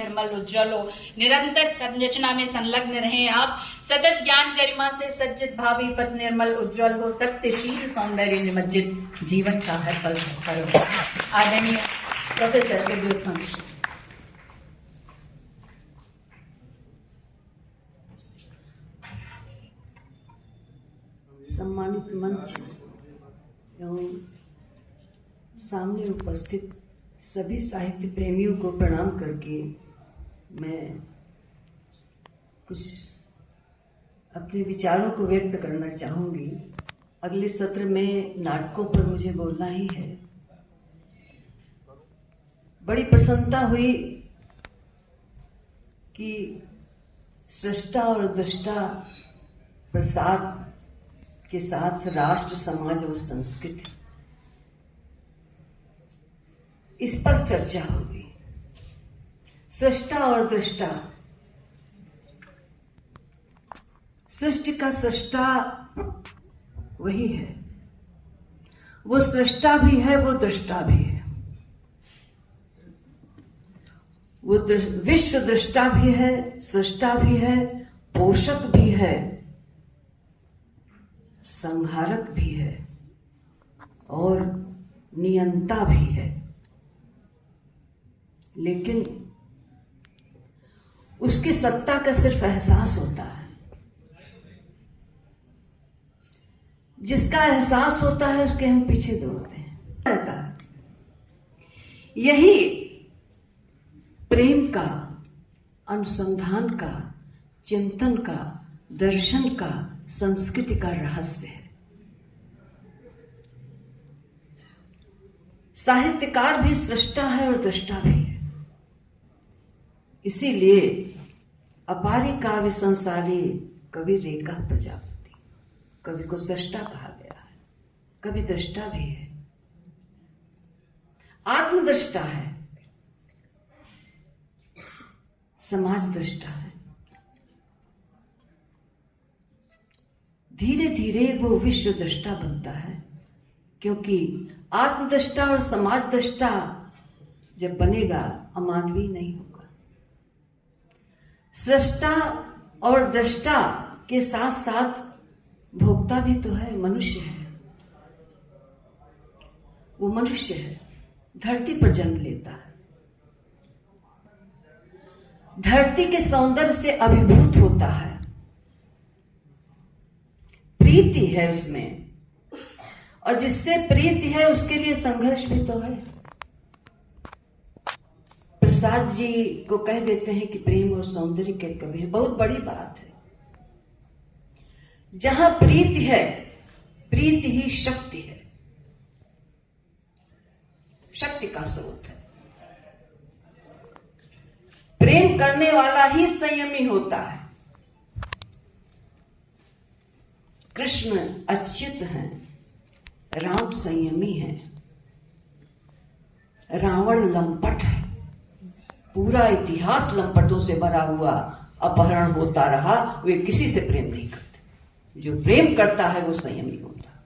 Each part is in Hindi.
निर्मल उज्जवल हो। निरंतर संरचना में संलग्न रहें आप। सतत ज्ञान गरिमा से सज्जित भावी पथ निर्मल उज्जवल हो। सत्यशील सौंदर्य निमज्जित जीवन का हर पल सफल हो। आदरणीय प्रोफेसर विद्युत मनुष्य। सम्मानित मंच एवं सामने उपस्थित सभी साहित्य प्रेमियों को प्रणाम करके मैं कुछ अपने विचारों को व्यक्त करना चाहूँगी। अगले सत्र में नाटकों पर मुझे बोलना ही है। बड़ी प्रसन्नता हुई कि सृष्टा और दृष्टा प्रसाद के साथ राष्ट्र, समाज और संस्कृति, इस पर चर्चा होगी। सृष्टा और दृष्टा, सृष्टि का सृष्टा वही है। वो सृष्टा भी है, वो दृष्टा भी है। वो विश्व दृष्टा भी है, सृष्टा भी है, पोषक भी है, संहारक भी है और नियंता भी है। लेकिन उसकी सत्ता का सिर्फ एहसास होता है। जिसका एहसास होता है उसके हम पीछे दौड़ते हैं। रहता है यही प्रेम का, अनुसंधान का, चिंतन का, दर्शन का, संस्कृति का रहस्य है। साहित्यकार भी सृष्टा है और दृष्टा भी है। इसीलिए अपारी काव्य संसारी कवि रेखा प्रजापति, कवि को सृष्टा कहा गया है, कवि दृष्टा भी है, आत्मदृष्टा है, समाज दृष्टा है। धीरे धीरे वो विश्व दृष्टा बनता है, क्योंकि आत्मदृष्टा और समाज दृष्टा जब बनेगा अमानवीय नहीं होगा। सृष्टा और दृष्टा के साथ साथ भोक्ता भी तो है, मनुष्य है। वो मनुष्य है, धरती पर जन्म लेता है, धरती के सौंदर्य से अभिभूत होता है, प्रीति है उसमें, और जिससे प्रीति है उसके लिए संघर्ष भी तो है। प्रसाद जी को कह देते हैं कि प्रेम और सौंदर्य के कवि हैं। बहुत बड़ी बात है। जहां प्रीति है, प्रीति ही शक्ति है, शक्ति का स्रोत है। प्रेम करने वाला ही संयमी होता है। कृष्ण अच्युत हैं, राम संयमी है, रावण लंपट है। पूरा इतिहास लंपटों से भरा हुआ, अपहरण होता रहा, वे किसी से प्रेम नहीं करते। जो प्रेम करता है वो संयमी होता है।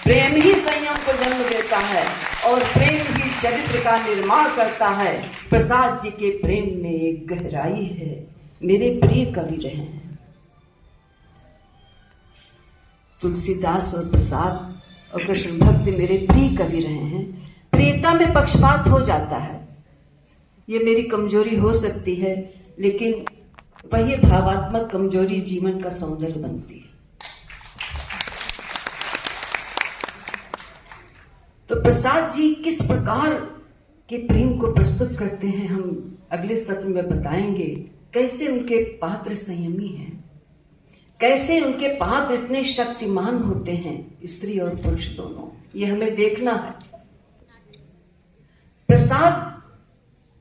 प्रेम ही संयम को जन्म देता है और प्रेम ही चरित्र का निर्माण करता है। प्रसाद जी के प्रेम में एक गहराई है। मेरे प्रिय कवि रहे हैं तुलसीदास और प्रसाद, और कृष्ण भक्त मेरे प्रिय कवि रहे हैं। प्रियता में पक्षपात हो जाता है, ये मेरी कमजोरी हो सकती है, लेकिन वही भावात्मक कमजोरी जीवन का सौंदर्य बनती है। तो प्रसाद जी किस प्रकार के प्रेम को प्रस्तुत करते हैं हम अगले सत्र में बताएंगे। कैसे उनके पात्र संयमी हैं, कैसे उनके पात्र इतने शक्तिमान होते हैं, स्त्री और पुरुष दोनों, ये हमें देखना है। प्रसाद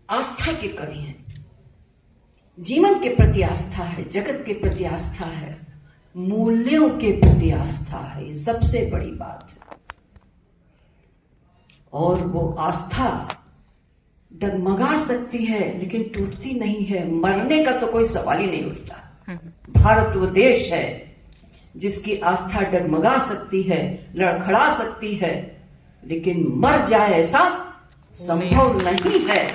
आस्था के कवि हैं। जीवन के प्रति आस्था है, जगत के प्रति आस्था है, मूल्यों के प्रति आस्था है। ये सबसे बड़ी बात है। और वो आस्था डगमगा सकती है लेकिन टूटती नहीं है। मरने का तो कोई सवाल ही नहीं उठता। भारत वो देश है जिसकी आस्था डगमगा सकती है, लड़खड़ा सकती है, लेकिन मर जाए ऐसा संभव नहीं है।